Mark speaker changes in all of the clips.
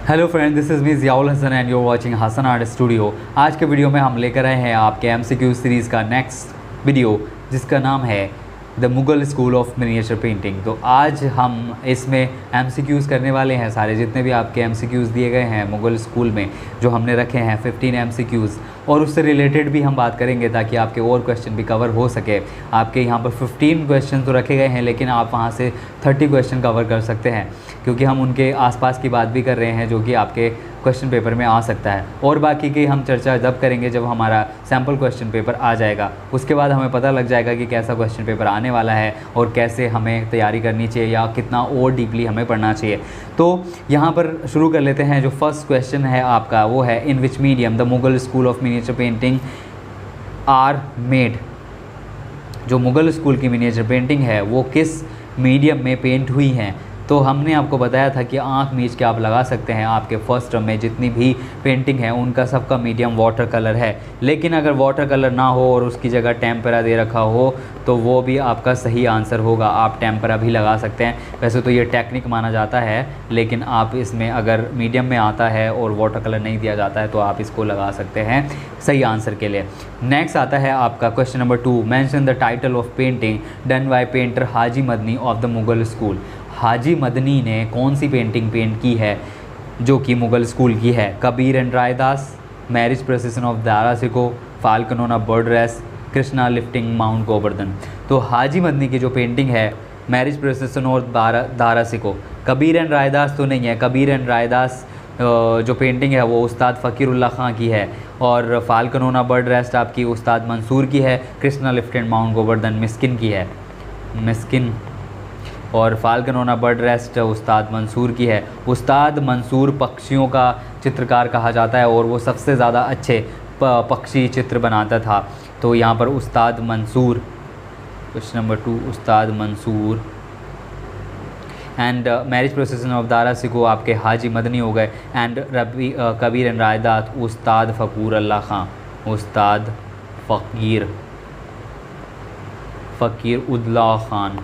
Speaker 1: Hello friend, this is me Ziaul Hasan and you are watching Hasan art studio. आज के video में हम लेकर आए हैं आपके एमसीक्यू सीरीज़ का नेक्स्ट वीडियो, जिसका नाम है the Mughal school of miniature painting. तो आज हम इसमें एमसीक्यूज़ करने वाले हैं। सारे जितने भी आपके एमसीक्यूज़ दिए गए हैं मुगल स्कूल में जो हमने रखे हैं 15 एमसीक्यूज़, और उससे रिलेटेड भी हम बात करेंगे ताकि आपके और क्वेश्चन भी कवर हो सके। आपके यहाँ पर 15 क्वेश्चन तो रखे गए हैं, लेकिन आप वहाँ से 30 क्वेश्चन कवर कर सकते हैं, क्योंकि हम उनके आसपास की बात भी कर रहे हैं जो कि आपके क्वेश्चन पेपर में आ सकता है। और बाकी की हम चर्चा जब करेंगे जब हमारा सैम्पल क्वेश्चन पेपर आ जाएगा, उसके बाद हमें पता लग जाएगा कि कैसा क्वेश्चन पेपर आने वाला है और कैसे हमें तैयारी करनी चाहिए या कितना और डीपली हमें पढ़ना चाहिए। तो यहाँ पर शुरू कर लेते हैं। जो फर्स्ट क्वेश्चन है आपका वो है, in which medium the Mughal school of miniature painting are made. जो मुगल स्कूल की मिनिएचर पेंटिंग है वो किस मीडियम में पेंट हुई हैं। तो हमने आपको बताया था कि आँख मीच के आप लगा सकते हैं। आपके फर्स्ट टर्म में जितनी भी पेंटिंग है उनका सबका मीडियम वाटर कलर है, लेकिन अगर वाटर कलर ना हो और उसकी जगह टेम्परा दे रखा हो तो वो भी आपका सही आंसर होगा। आप टेम्परा भी लगा सकते हैं। वैसे तो ये टेक्निक माना जाता है, लेकिन आप इसमें अगर मीडियम में आता है और वाटर कलर नहीं दिया जाता है तो आप इसको लगा सकते हैं सही आंसर के लिए। नेक्स्ट आता है आपका question number 2, mention the title of painting done by painter Haji Madni of the Mughal school. Haji Madni ने कौन सी पेंटिंग पेंट की है जो कि मुगल स्कूल की है? Kabir and Raidas, marriage procession of Dara Shikoh, falcon on a bird race, Krishna lifting mount Govardhan. तो हाजी मदनी की जो पेंटिंग है मैरिज प्रोसेसन और दारा सिको, कबीर एंड रायदास तो नहीं है। कबीर एंड रायदास जो पेंटिंग है वो उस्ताद फ़कीरुल्लाह खां की है, और falcon on a bird rest आपकी उस्ताद मंसूर की है। कृष्णा लिफ्टिंग माउंट गोवर्धन मिस्किन की है, मिस्किन। और falcon on a bird rest उस्ताद मंसूर की है। उस्ताद मंसूर पक्षियों का चित्रकार कहा जाता है और वो सबसे ज़्यादा अच्छे पक्षी चित्र बनाता था। तो यहाँ पर उस्ताद Mansoor, question number 2 Ustad Mansur. And marriage procession of Dara Shikoh आपके हाजी मदनी हो गए। एंड कबीर एंड रायदात उस्ताद फ़कीरुल्लाह खां, उस्ताद फ़कीर उल्लाह खान।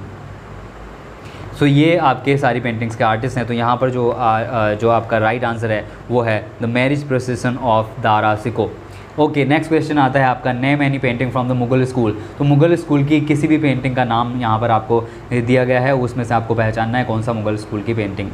Speaker 1: सो ये आपके सारी पेंटिंग्स के आर्टिस्ट हैं। तो यहाँ पर जो आपका राइट आंसर है वो है the marriage procession of Dara सिको। Okay, next question आता है आपका, name any painting from the Mughal school. तो मुगल स्कूल की किसी भी पेंटिंग का नाम यहाँ पर आपको दिया गया है, उसमें से आपको पहचानना है कौन सा मुगल स्कूल की पेंटिंग,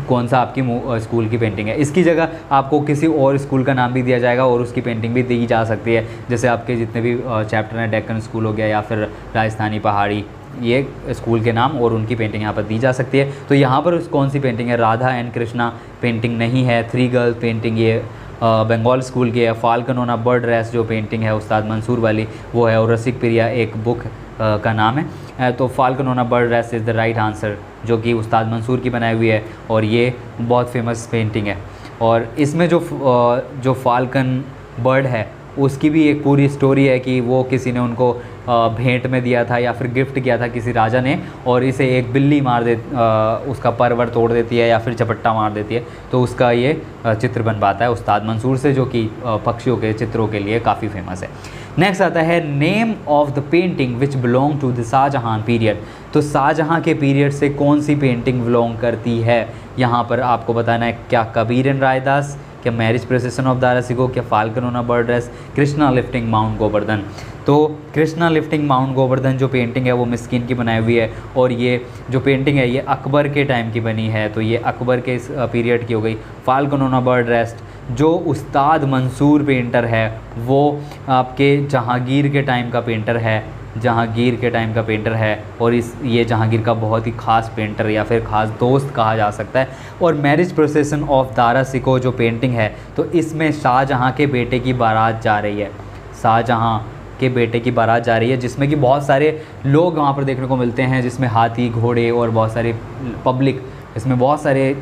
Speaker 1: कौन सा आपकी स्कूल की पेंटिंग है। इसकी जगह आपको किसी और स्कूल का नाम भी दिया जाएगा और उसकी पेंटिंग भी दी जा सकती है। जैसे आपके जितने भी चैप्टर हैं, डेक्कन स्कूल हो गया या फिर राजस्थानी पहाड़ी, ये स्कूल के नाम और उनकी पेंटिंग यहाँ पर दी जा सकती है। तो यहाँ पर कौन सी पेंटिंग है? राधा एंड कृष्णा पेंटिंग नहीं है। थ्री गर्ल पेंटिंग ये बंगाल स्कूल की है। Falcon on a bird race जो पेंटिंग है उस्ताद मंसूर वाली वो है, और रसिक प्रिया एक बुक का नाम है। तो falcon on a bird race is the right answer, जो कि उस्ताद मंसूर की बनाई हुई है और ये बहुत फेमस पेंटिंग है। और इसमें जो फाल्कन बर्ड है उसकी भी एक पूरी स्टोरी है कि वो किसी ने उनको भेंट में दिया था या फिर गिफ्ट किया था किसी राजा ने, और इसे एक बिल्ली मार दे उसका पर वर तोड़ देती है या फिर झपट्टा मार देती है, तो उसका ये चित्र बन पाता है उस्ताद मंसूर से, जो कि पक्षियों के चित्रों के लिए काफ़ी फेमस है। नेक्स्ट आता है, name of the painting which belong to the Shahjahan period. तो शाहजहां के पीरियड से कौन सी पेंटिंग बिलोंग करती है? यहाँ पर आपको बताना है, क्या कबीर एंड रायदास, क्या marriage procession of Dara Shikoh, क्या falcon on a bird race, Krishna lifting mount Govardhan. तो कृष्णा लिफ्टिंग माउंट गोवर्धन जो पेंटिंग है वो मिस्किन की बनाई हुई है, और ये जो पेंटिंग है ये अकबर के टाइम की बनी है, तो ये अकबर के इस पीरियड की हो गई। Falcon on a bird rest जो उस्ताद मंसूर पेंटर है वो आपके जहांगीर के टाइम का पेंटर है, जहांगीर के टाइम का पेंटर है, और ये जहांगीर का बहुत ही ख़ास पेंटर या फिर ख़ास दोस्त कहा जा सकता है। और मैरिज प्रोसेसन ऑफ दारा सिको जो पेंटिंग है तो इसमें शाहजहां के बेटे की बारात जा रही है, शाहजहां के बेटे की बारात जा रही है, जिसमें कि बहुत सारे लोग वहाँ पर देखने को मिलते हैं, जिसमें हाथी घोड़े और बहुत सारे पब्लिक, इसमें बहुत सारे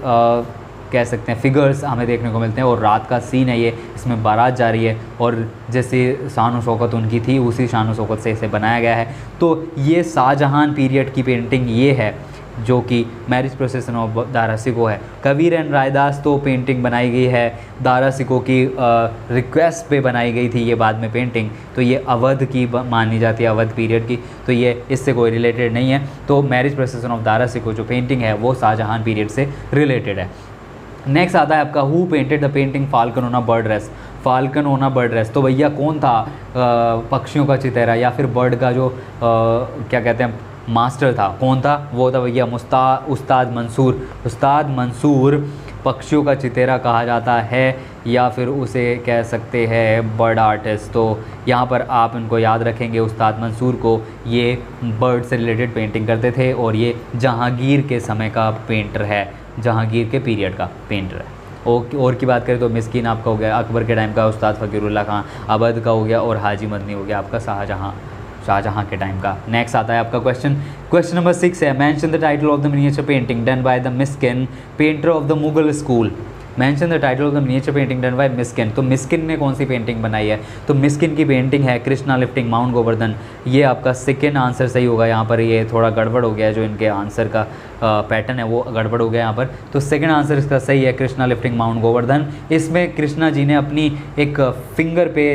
Speaker 1: कह सकते हैं फिगर्स हमें देखने को मिलते हैं। और रात का सीन है ये, इसमें बारात जा रही है और जैसे शान और शौकत उनकी थी उसी शान और शौकत से इसे बनाया गया है। तो ये शाहजहां पीरियड की पेंटिंग ये है। जो कि मैरिज प्रोसेसन ऑफ दारा सिको है। कबीर एंड रायदास तो पेंटिंग बनाई गई है दारा सिको की रिक्वेस्ट पे बनाई गई थी ये बाद में पेंटिंग, तो ये अवध की मानी जाती है, अवध पीरियड की, तो ये इससे कोई रिलेटेड नहीं है। तो मैरिज प्रोसेसन ऑफ दारा सिको जो पेंटिंग है वो शाहजहां पीरियड से रिलेटेड है। नेक्स्ट आता है आपका who painted the painting falcon on a bird rest. Falcon on a bird rest, तो भैया कौन था पक्षियों का चितेरा या फिर बर्ड का जो क्या कहते हैं मास्टर था, कौन था? वो था भैया उस्ताद मंसूर। उस्ताद मंसूर पक्षियों का चितेरा कहा जाता है या फिर उसे कह सकते हैं बर्ड आर्टिस्ट। तो यहाँ पर आप इनको याद रखेंगे, उस्ताद मंसूर को, ये बर्ड से रिलेटेड पेंटिंग करते थे और ये जहांगीर के समय का पेंटर है, जहांगीर के पीरियड का पेंटर है। और की बात करें तो मिस्किन आपका हो गया अकबर के टाइम का, उस्ताद फ़कीरुल्लाह खां अवध का हो गया, और हाजी मदनी हो गया आपका शाहजहां के टाइम का। नेक्स्ट आता है आपका क्वेश्चन नंबर 6 है, mention the title of the miniature painting done by the Miskin painter of the Mughal school. Mention the title of the miniature painting done by Miskin. तो मिस्किन ने कौन सी पेंटिंग बनाई है? तो मिस्किन की पेंटिंग है कृष्णा लिफ्टिंग माउंट गोवर्धन। ये आपका सेकेंड आंसर सही होगा। यहाँ पर ये थोड़ा गड़बड़ हो गया है, जो इनके आंसर का पैटर्न है वो गड़बड़ हो गया यहाँ पर। तो सेकेंड आंसर इसका सही है, कृष्णा लिफ्टिंग माउंट गोवर्धन। इसमें कृष्णा जी ने अपनी एक फिंगर पे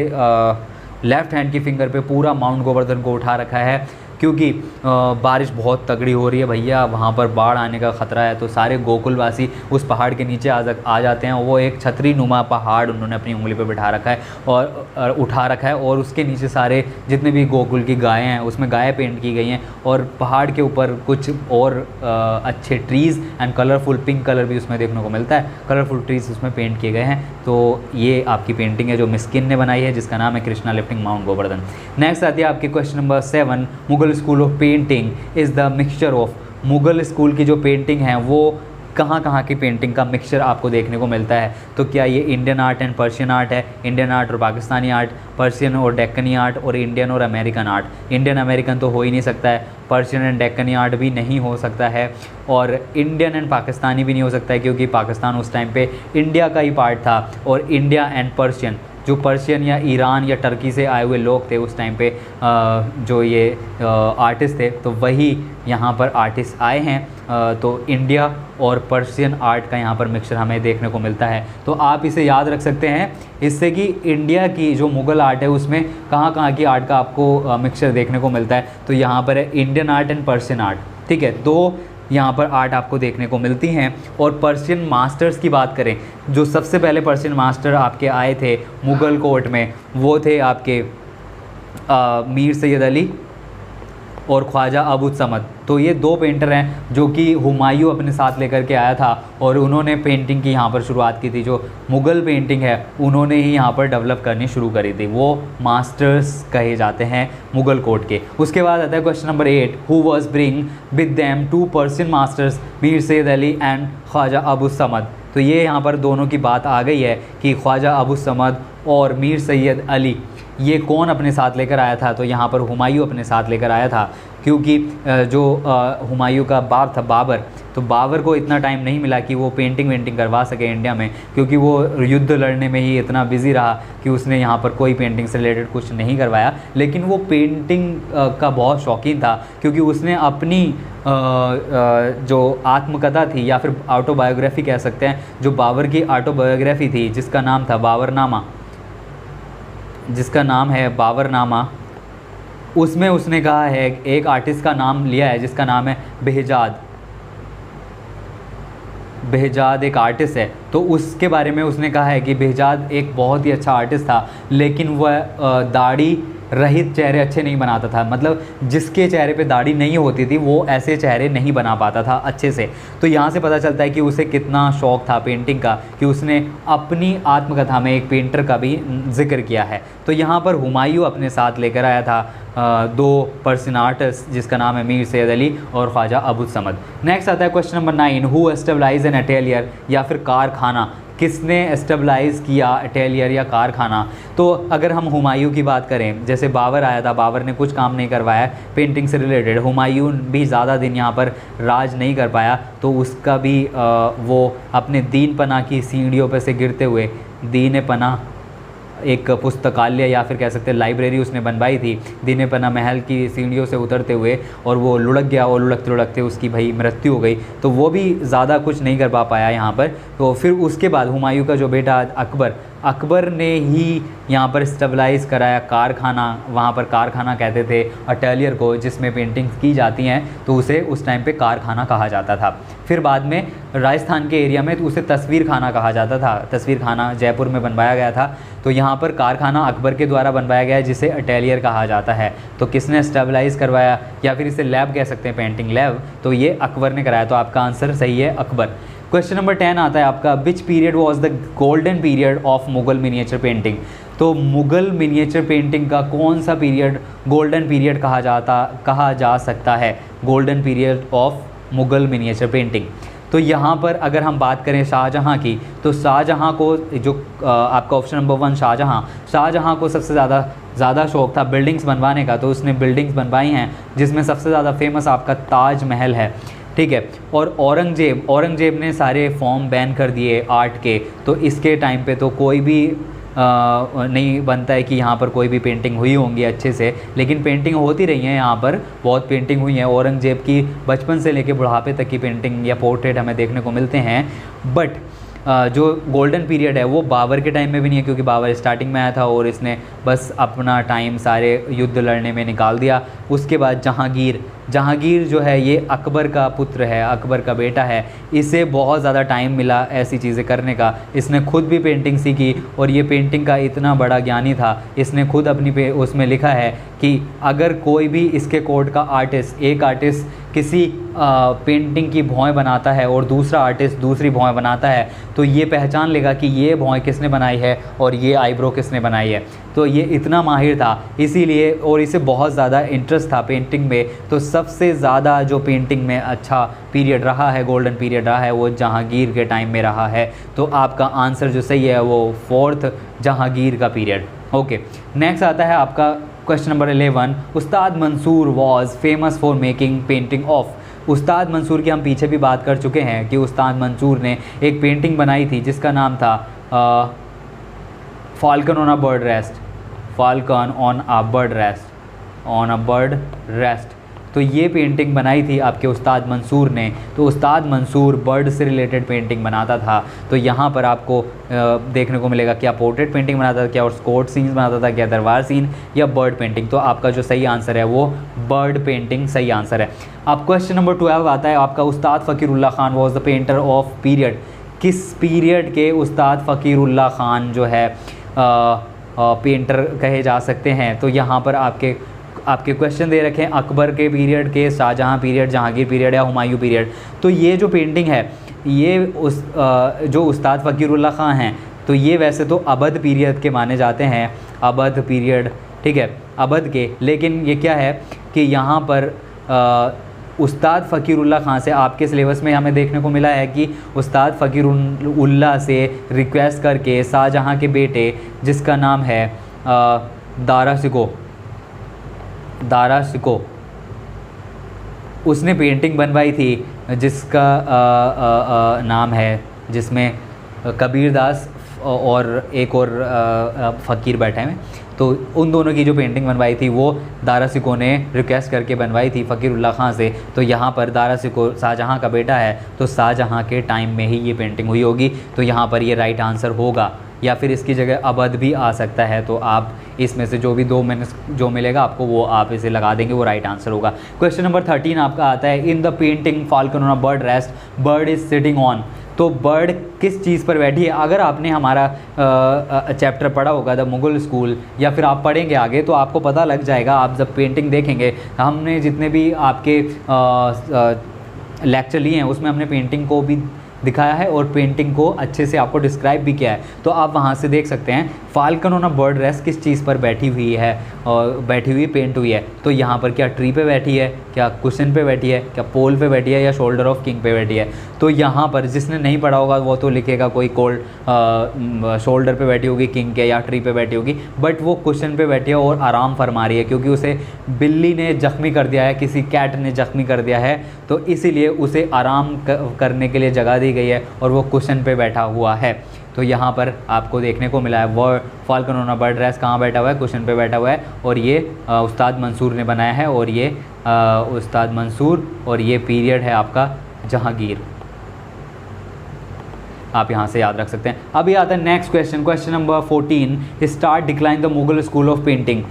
Speaker 1: लेफ़्ट हैंड की फिंगर पे पूरा माउंट गोवर्धन को उठा रखा है, क्योंकि बारिश बहुत तगड़ी हो रही है भैया, वहाँ पर बाढ़ आने का ख़तरा है। तो सारे गोकुलवासी उस पहाड़ के नीचे आ जाते हैं। वो एक छतरी नुमा पहाड़ उन्होंने अपनी उंगली पे बिठा रखा है और उठा रखा है, और उसके नीचे सारे जितने भी गोकुल की गायें हैं उसमें गायें पेंट की गई हैं, और पहाड़ के ऊपर कुछ और अच्छे trees and colourful pink colour भी उसमें देखने को मिलता है, कलरफुल ट्रीज़ उसमें पेंट किए गए हैं। तो ये आपकी पेंटिंग है जो मिस्किन ने बनाई है, जिसका नाम है Krishna lifting mount Govardhan. Next आती है आपकी question number 7, Mughal school of painting is the mixture of. Mughal school की जो पेंटिंग है वो कहाँ की पेंटिंग का मिक्सचर आपको देखने को मिलता है? तो क्या ये Indian art and Persian art है, इंडियन आर्ट और पाकिस्तानी आर्ट, पर्शियन और डेक्कनी आर्ट, और इंडियन और अमेरिकन आर्ट? इंडियन अमेरिकन तो हो ही नहीं सकता है, पर्शियन एंड डेक्कनी आर्ट भी नहीं हो सकता है, और इंडियन एंड पाकिस्तानी भी नहीं हो सकता है, क्योंकि पाकिस्तान उस टाइम पे इंडिया का ही पार्ट था। और इंडिया एंड पर्शियन, जो पर्शियन या ईरान या टर्की से आए हुए लोग थे उस टाइम पे, जो ये आर्टिस्ट थे, तो वही यहाँ पर आर्टिस्ट आए हैं। तो इंडिया और पर्शियन आर्ट का यहाँ पर मिक्सचर हमें देखने को मिलता है। तो आप इसे याद रख सकते हैं इससे कि इंडिया की जो मुग़ल आर्ट है उसमें कहाँ की आर्ट का आपको मिक्सचर देखने को मिलता है। तो यहाँ पर है Indian art and Persian art, ठीक है। दो यहाँ पर आर्ट आपको देखने को मिलती हैं। और पर्शियन मास्टर्स की बात करें, जो सबसे पहले पर्शियन मास्टर आपके आए थे मुग़ल कोर्ट में, वो थे आपके मीर सैयद अली और ख्वाजा अबूद समद। तो ये दो पेंटर हैं जो कि हुमायूं अपने साथ लेकर के आया था, और उन्होंने पेंटिंग की यहाँ पर शुरुआत की थी। जो मुग़ल पेंटिंग है उन्होंने ही यहाँ पर डेवलप करनी शुरू करी थी, वो मास्टर्स कहे जाते हैं मुग़ल कोर्ट के। उसके बाद आता है question number 8, who was bring with them two Persian masters Mir Sayyid Ali and Khwaja Abd Samad. तो ये यहाँ पर दोनों की बात आ गई है कि ख्वाजा अबूद समद और मीर सैयद अली ये कौन अपने साथ लेकर आया था? तो यहाँ पर हुमायूं अपने साथ लेकर आया था, क्योंकि जो हुमायूं का बाप था बाबर, तो बाबर को इतना टाइम नहीं मिला कि वो पेंटिंग करवा सके इंडिया में, क्योंकि वो युद्ध लड़ने में ही इतना बिज़ी रहा कि उसने यहाँ पर कोई पेंटिंग से रिलेटेड कुछ नहीं करवाया। लेकिन वो पेंटिंग का बहुत शौकीन था, क्योंकि उसने अपनी जो आत्मकथा थी या फिर ऑटोबायोग्राफी कह सकते हैं, जो बाबर की ऑटोबायोग्राफी थी जिसका नाम था बाबरनामा, जिसका नाम है बाबरनामा, उसमें उसने कहा है, एक आर्टिस्ट का नाम लिया है जिसका नाम है बेहजाद। बेहजाद एक आर्टिस्ट है, तो उसके बारे में उसने कहा है कि बेहजाद एक बहुत ही अच्छा आर्टिस्ट था, लेकिन वह दाढ़ी रहित चेहरे अच्छे नहीं बनाता था। मतलब जिसके चेहरे पे दाढ़ी नहीं होती थी वो ऐसे चेहरे नहीं बना पाता था अच्छे से। तो यहाँ से पता चलता है कि उसे कितना शौक़ था पेंटिंग का, कि उसने अपनी आत्मकथा में एक पेंटर का भी जिक्र किया है। तो यहाँ पर हुमायूं अपने साथ लेकर आया था दो पर्शियन आर्टिस्ट, जिसका नाम है मीर सैयद अली और ख्वाजा अबूद समद। नेक्स्ट आता है क्वेश्चन नंबर 9, हु एस्टेब्लाइज एन अटेलियर या फिर कारखाना। किसने एस्टेब्लाइज़ किया अटेलियर या कारखाना? तो अगर हम हुमायूं की बात करें, जैसे बाबर आया था, बाबर ने कुछ काम नहीं करवाया पेंटिंग से रिलेटेड, हुमायूं भी ज़्यादा दिन यहाँ पर राज नहीं कर पाया, तो उसका भी वो अपने दीन पना की सीढ़ियों पर से गिरते हुए, दीन पना एक पुस्तकालय या फिर कह सकते हैं लाइब्रेरी उसने बनवाई थी दीनेपना महल की सीढ़ियों से उतरते हुए, और वो लुढ़क गया और लुढ़कते लुढ़कते उसकी भाई मृत्यु हो गई। तो वो भी ज़्यादा कुछ नहीं कर पाया यहाँ पर। तो फिर उसके बाद हुमायूं का जो बेटा अकबर ने ही यहाँ पर स्टेबलाइज कराया कारखाना, वहाँ पर कारखाना कहते थे अटेलियर को जिसमें पेंटिंग्स की जाती हैं, तो उसे उस टाइम पे कारखाना कहा जाता था। फिर बाद में राजस्थान के एरिया में तो उसे तस्वीर खाना कहा जाता था, तस्वीर खाना जयपुर में बनवाया गया था। तो यहाँ पर कारखाना अकबर के द्वारा बनवाया गया है जिसे अटेलियर कहा जाता है। तो किसने स्टेबलाइज करवाया, या फिर इसे लैब कह सकते हैं, पेंटिंग लैब, तो ये अकबर ने कराया। तो आपका आंसर सही है अकबर। क्वेश्चन नंबर 10 आता है आपका, which period was the golden period of Mughal miniature painting. तो मुगल मिनिएचर पेंटिंग का कौन सा पीरियड गोल्डन पीरियड कहा जा सकता है, golden period of Mughal miniature painting. तो यहाँ पर अगर हम बात करें शाहजहाँ की, तो शाहजहाँ को जो आपका ऑप्शन नंबर 1 शाहजहाँ को सबसे ज़्यादा शौक था बिल्डिंग्स बनवाने का, तो उसने बिल्डिंग्स बनवाई हैं जिसमें सबसे ज़्यादा फेमस आपका ताज महल है, ठीक है। और औरंगजेब ने सारे फॉर्म बैन कर दिए आर्ट के, तो इसके टाइम पे तो कोई भी नहीं बनता है कि यहाँ पर कोई भी पेंटिंग हुई होंगी अच्छे से, लेकिन पेंटिंग होती रही हैं यहाँ पर, बहुत पेंटिंग हुई हैं। औरंगजेब की बचपन से लेके बुढ़ापे तक की पेंटिंग या पोर्ट्रेट हमें देखने को मिलते हैं। बट जो गोल्डन पीरियड है वो बाबर के टाइम में भी नहीं है, क्योंकि बाबर स्टार्टिंग में आया था और इसने बस अपना टाइम सारे युद्ध लड़ने में निकाल दिया। उसके बाद जहांगीर जो है ये अकबर का पुत्र है, अकबर का बेटा है, इसे बहुत ज़्यादा टाइम मिला ऐसी चीज़ें करने का। इसने खुद भी पेंटिंग सीखी और ये पेंटिंग का इतना बड़ा ज्ञानी था, इसने खुद अपनी उसमें लिखा है कि अगर कोई भी इसके कोड का एक आर्टिस्ट किसी पेंटिंग की भौएँ बनाता है और दूसरा आर्टिस्ट दूसरी भौएँ बनाता है, तो ये पहचान लेगा कि ये भौएँ किसने बनाई है और ये आईब्रो किसने बनाई है। तो ये इतना माहिर था इसीलिए, और इसे बहुत ज़्यादा इंटरेस्ट था पेंटिंग में। तो सबसे ज़्यादा जो पेंटिंग में अच्छा पीरियड रहा है, गोल्डन पीरियड रहा है, वो जहांगीर के टाइम में रहा है। तो आपका आंसर जो सही है वो 4th जहांगीर का पीरियड। ओके, नेक्स्ट आता है आपका question number 11, Ustad Mansur was famous for making painting of. Ustad Mansur की हम पीछे भी बात कर चुके हैं कि उस्ताद मंसूर ने एक पेंटिंग बनाई थी जिसका नाम था falcon on a bird rest, falcon on a bird rest. तो ये पेंटिंग बनाई थी आपके उस्ताद मंसूर ने। तो उस्ताद मंसूर बर्ड से रिलेटेड पेंटिंग बनाता था। तो यहाँ पर आपको देखने को मिलेगा क्या पोर्ट्रेट पेंटिंग बनाता था, क्या और कोर्ट सीन्स बनाता था, क्या दरबार सीन, या बर्ड पेंटिंग। तो आपका जो सही आंसर है वो बर्ड पेंटिंग सही आंसर है। अब क्वेश्चन नंबर 12 आता है आपका, Ustad Fakirullah Khan was the painter of period. किस पीरियड के उस्ताद फ़कीरुल्लाह खान जो है पेंटर कहे जा सकते हैं। तो यहाँ पर आपके क्वेश्चन दे रखे हैं अकबर के पीरियड के, शाहजहाँ पीरियड, जहांगीर पीरियड या हुमायूं पीरियड। तो ये जो पेंटिंग है ये जो उस्ताद फ़कीरुल्लाह खान हैं, तो ये वैसे तो अवध पीरियड के माने जाते हैं, अवध पीरियड, ठीक है, अवध के। लेकिन ये क्या है कि यहाँ पर उस्ताद फ़कीरुल्लाह खान से आपके सिलेबस में हमें देखने को मिला है कि उस्ताद फ़कीरुल्लाह से रिक्वेस्ट करके शाहजहाँ के बेटे जिसका नाम है दारा शिको, उसने पेंटिंग बनवाई थी जिसका नाम है, जिसमें कबीर दास और एक और फ़कीर बैठे हैं। तो उन दोनों की जो पेंटिंग बनवाई थी वो दारा शिको ने रिक्वेस्ट करके बनवाई थी फ़कीरुल्लाह खान से। तो यहाँ पर दारा शिको शाहजहाँ का बेटा है, तो शाहजहाँ के टाइम में ही ये पेंटिंग हुई होगी। तो यहाँ पर ये राइट आंसर होगा, या फिर इसकी जगह अवध भी आ सकता है। तो आप इसमें से जो भी जो मिलेगा आपको वो आप इसे लगा देंगे, वो राइट आंसर होगा। क्वेश्चन नंबर 13 आपका आता है, in the painting falcon on a bird rest, bird is sitting on. तो बर्ड किस चीज़ पर बैठी है। अगर आपने हमारा चैप्टर पढ़ा होगा द मुगल स्कूल, या फिर आप पढ़ेंगे आगे तो आपको पता लग जाएगा। आप जब पेंटिंग देखेंगे, हमने जितने भी आपके लेक्चर लिए हैं उसमें हमने पेंटिंग को भी दिखाया है और पेंटिंग को अच्छे से आपको डिस्क्राइब भी किया है। तो आप वहाँ से देख सकते हैं falcon on a bird rest किस चीज़ पर बैठी हुई है और बैठी हुई पेंट हुई है। तो यहाँ पर क्या ट्री पे बैठी है, क्या कुशन पे बैठी है, क्या पोल पे बैठी है, या शोल्डर ऑफ किंग पे बैठी है। तो यहाँ पर जिसने नहीं पढ़ा होगा वो तो लिखेगा कोई शोल्डर पे बैठी होगी किंग के, या ट्री पे बैठी होगी, बट वो कुशन पे बैठी है और आराम फरमा रही है, क्योंकि उसे बिल्ली ने जख्मी कर दिया है, किसी कैट ने जख्मी कर दिया है, तो इसीलिए उसे आराम करने के लिए जगह दी गई है और वो कुशन पे बैठा हुआ है। तो यहाँ पर आपको देखने को मिला है वो falcon on a bird rest कहाँ बैठा हुआ है, कुशन पे बैठा हुआ है, और ये उस्ताद मंसूर ने बनाया है, और ये उस्ताद मंसूर, और ये पीरियड है आपका जहांगीर। आप यहाँ से याद रख सकते हैं। अभी आता है next question, question number 14, start decline the Mughal school of painting.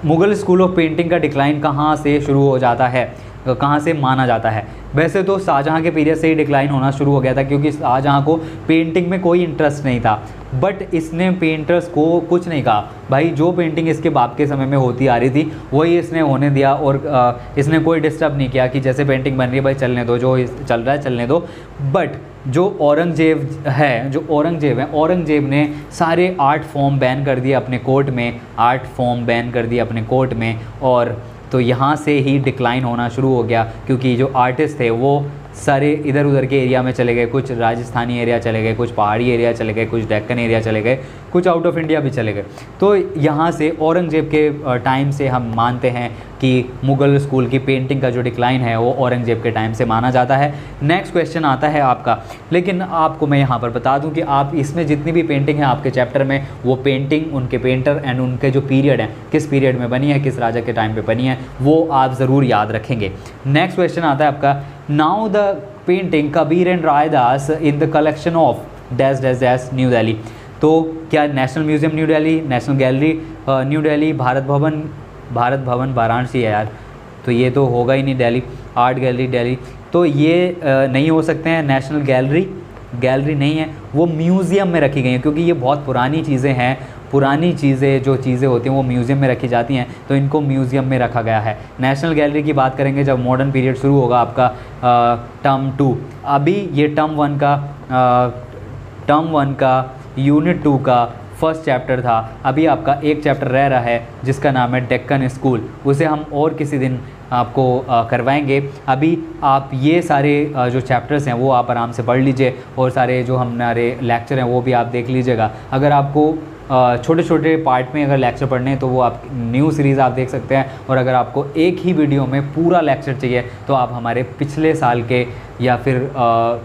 Speaker 1: Mughal school of painting का डिक्लाइन कहाँ से शुरू हो जाता है, कहाँ से माना जाता है? वैसे तो शाहजहाँ के पीरियड से ही डिक्लाइन होना शुरू हो गया था, क्योंकि शाहजहाँ को पेंटिंग में कोई इंटरेस्ट नहीं था, बट इसने पेंटर्स को कुछ नहीं कहा, भाई जो पेंटिंग इसके बाप के समय में होती आ रही थी वही इसने होने दिया, और इसने कोई डिस्टर्ब नहीं किया कि जैसे पेंटिंग बन रही है भाई चलने दो, जो चल रहा है चलने दो। बट जो औरंगजेब है, औरंगजेब ने सारे आर्ट फॉर्म बैन कर दिए अपने कोर्ट में, और तो यहाँ से ही डिक्लाइन होना शुरू हो गया, क्योंकि जो आर्टिस्ट थे वो सारे इधर उधर के एरिया में चले गए, कुछ राजस्थानी एरिया चले गए, कुछ पहाड़ी एरिया चले गए, कुछ डेक्कन एरिया चले गए, कुछ आउट ऑफ इंडिया भी चले गए। तो यहाँ से औरंगजेब के टाइम से हम मानते हैं कि मुग़ल स्कूल की पेंटिंग का जो डिक्लाइन है वो औरंगजेब के टाइम से माना जाता है। नेक्स्ट क्वेश्चन आता है आपका, लेकिन आपको मैं यहाँ पर बता दूँ कि आप इसमें जितनी भी पेंटिंग है आपके चैप्टर में, वो पेंटिंग, उनके पेंटर एंड उनके जो पीरियड हैं, किस पीरियड में बनी है, किस राजा के टाइम पर बनी है, वो आप ज़रूर याद रखेंगे। नेक्स्ट क्वेश्चन आता है आपका, now the painting Kabir and Raidas in the collection of dash dash dash new Delhi. तो क्या national museum new Delhi, national gallery new Delhi, Bharat Bhavan Varanasi है यार, तो ये तो होगा ही नहीं, दिल्ली आर्ट गैलरी दिल्ली, तो ये नहीं हो सकते हैं। नेशनल गैलरी नहीं है, वो म्यूज़ियम में रखी गई हैं, क्योंकि ये बहुत पुरानी चीज़ें हैं, पुरानी चीज़ें जो चीज़ें होती हैं वो म्यूज़ियम में रखी जाती हैं, तो इनको म्यूज़ियम में रखा गया है। नेशनल गैलरी की बात करेंगे जब मॉडर्न पीरियड शुरू होगा आपका टर्म 2, अभी ये टर्म वन का यूनिट 2 का फर्स्ट चैप्टर था, अभी आपका एक चैप्टर रह रहा है जिसका नाम है डेक्कन स्कूल, उसे हम और किसी दिन आपको करवाएंगे। अभी आप ये सारे जो चैप्टर्स हैं वो आप आराम से पढ़ लीजिए, और सारे जो हमारे लेक्चर हैं वो भी आप देख लीजिएगा। अगर आपको छोटे छोटे पार्ट में अगर लेक्चर पढ़ने हैं तो वो आप न्यू सीरीज़ आप देख सकते हैं, और अगर आपको एक ही वीडियो में पूरा लेक्चर चाहिए तो आप हमारे पिछले साल के या फिर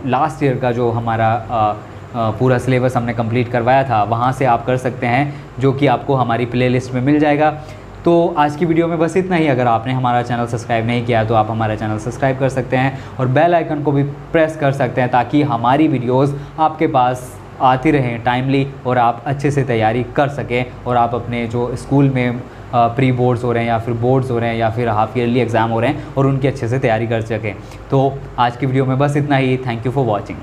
Speaker 1: लास्ट ईयर का जो हमारा पूरा सिलेबस हमने कंप्लीट करवाया था वहाँ से आप कर सकते हैं, जो कि आपको हमारी प्लेलिस्ट में मिल जाएगा। तो आज की वीडियो में बस इतना ही। अगर आपने हमारा चैनल सब्सक्राइब नहीं किया तो आप हमारा चैनल सब्सक्राइब कर सकते हैं, और बेल आइकन को भी प्रेस कर सकते हैं, ताकि हमारी वीडियोस आपके पास आती रहें टाइमली, और आप अच्छे से तैयारी कर सकें, और आप अपने जो स्कूल में प्री बोर्ड्स हो रहे हैं या फिर बोर्ड्स हो रहे हैं या फिर हाफ ईयरली एग्ज़ाम हो रहे हैं, और उनकी अच्छे से तैयारी कर सकें। तो आज की वीडियो में बस इतना ही। Thank you for watching.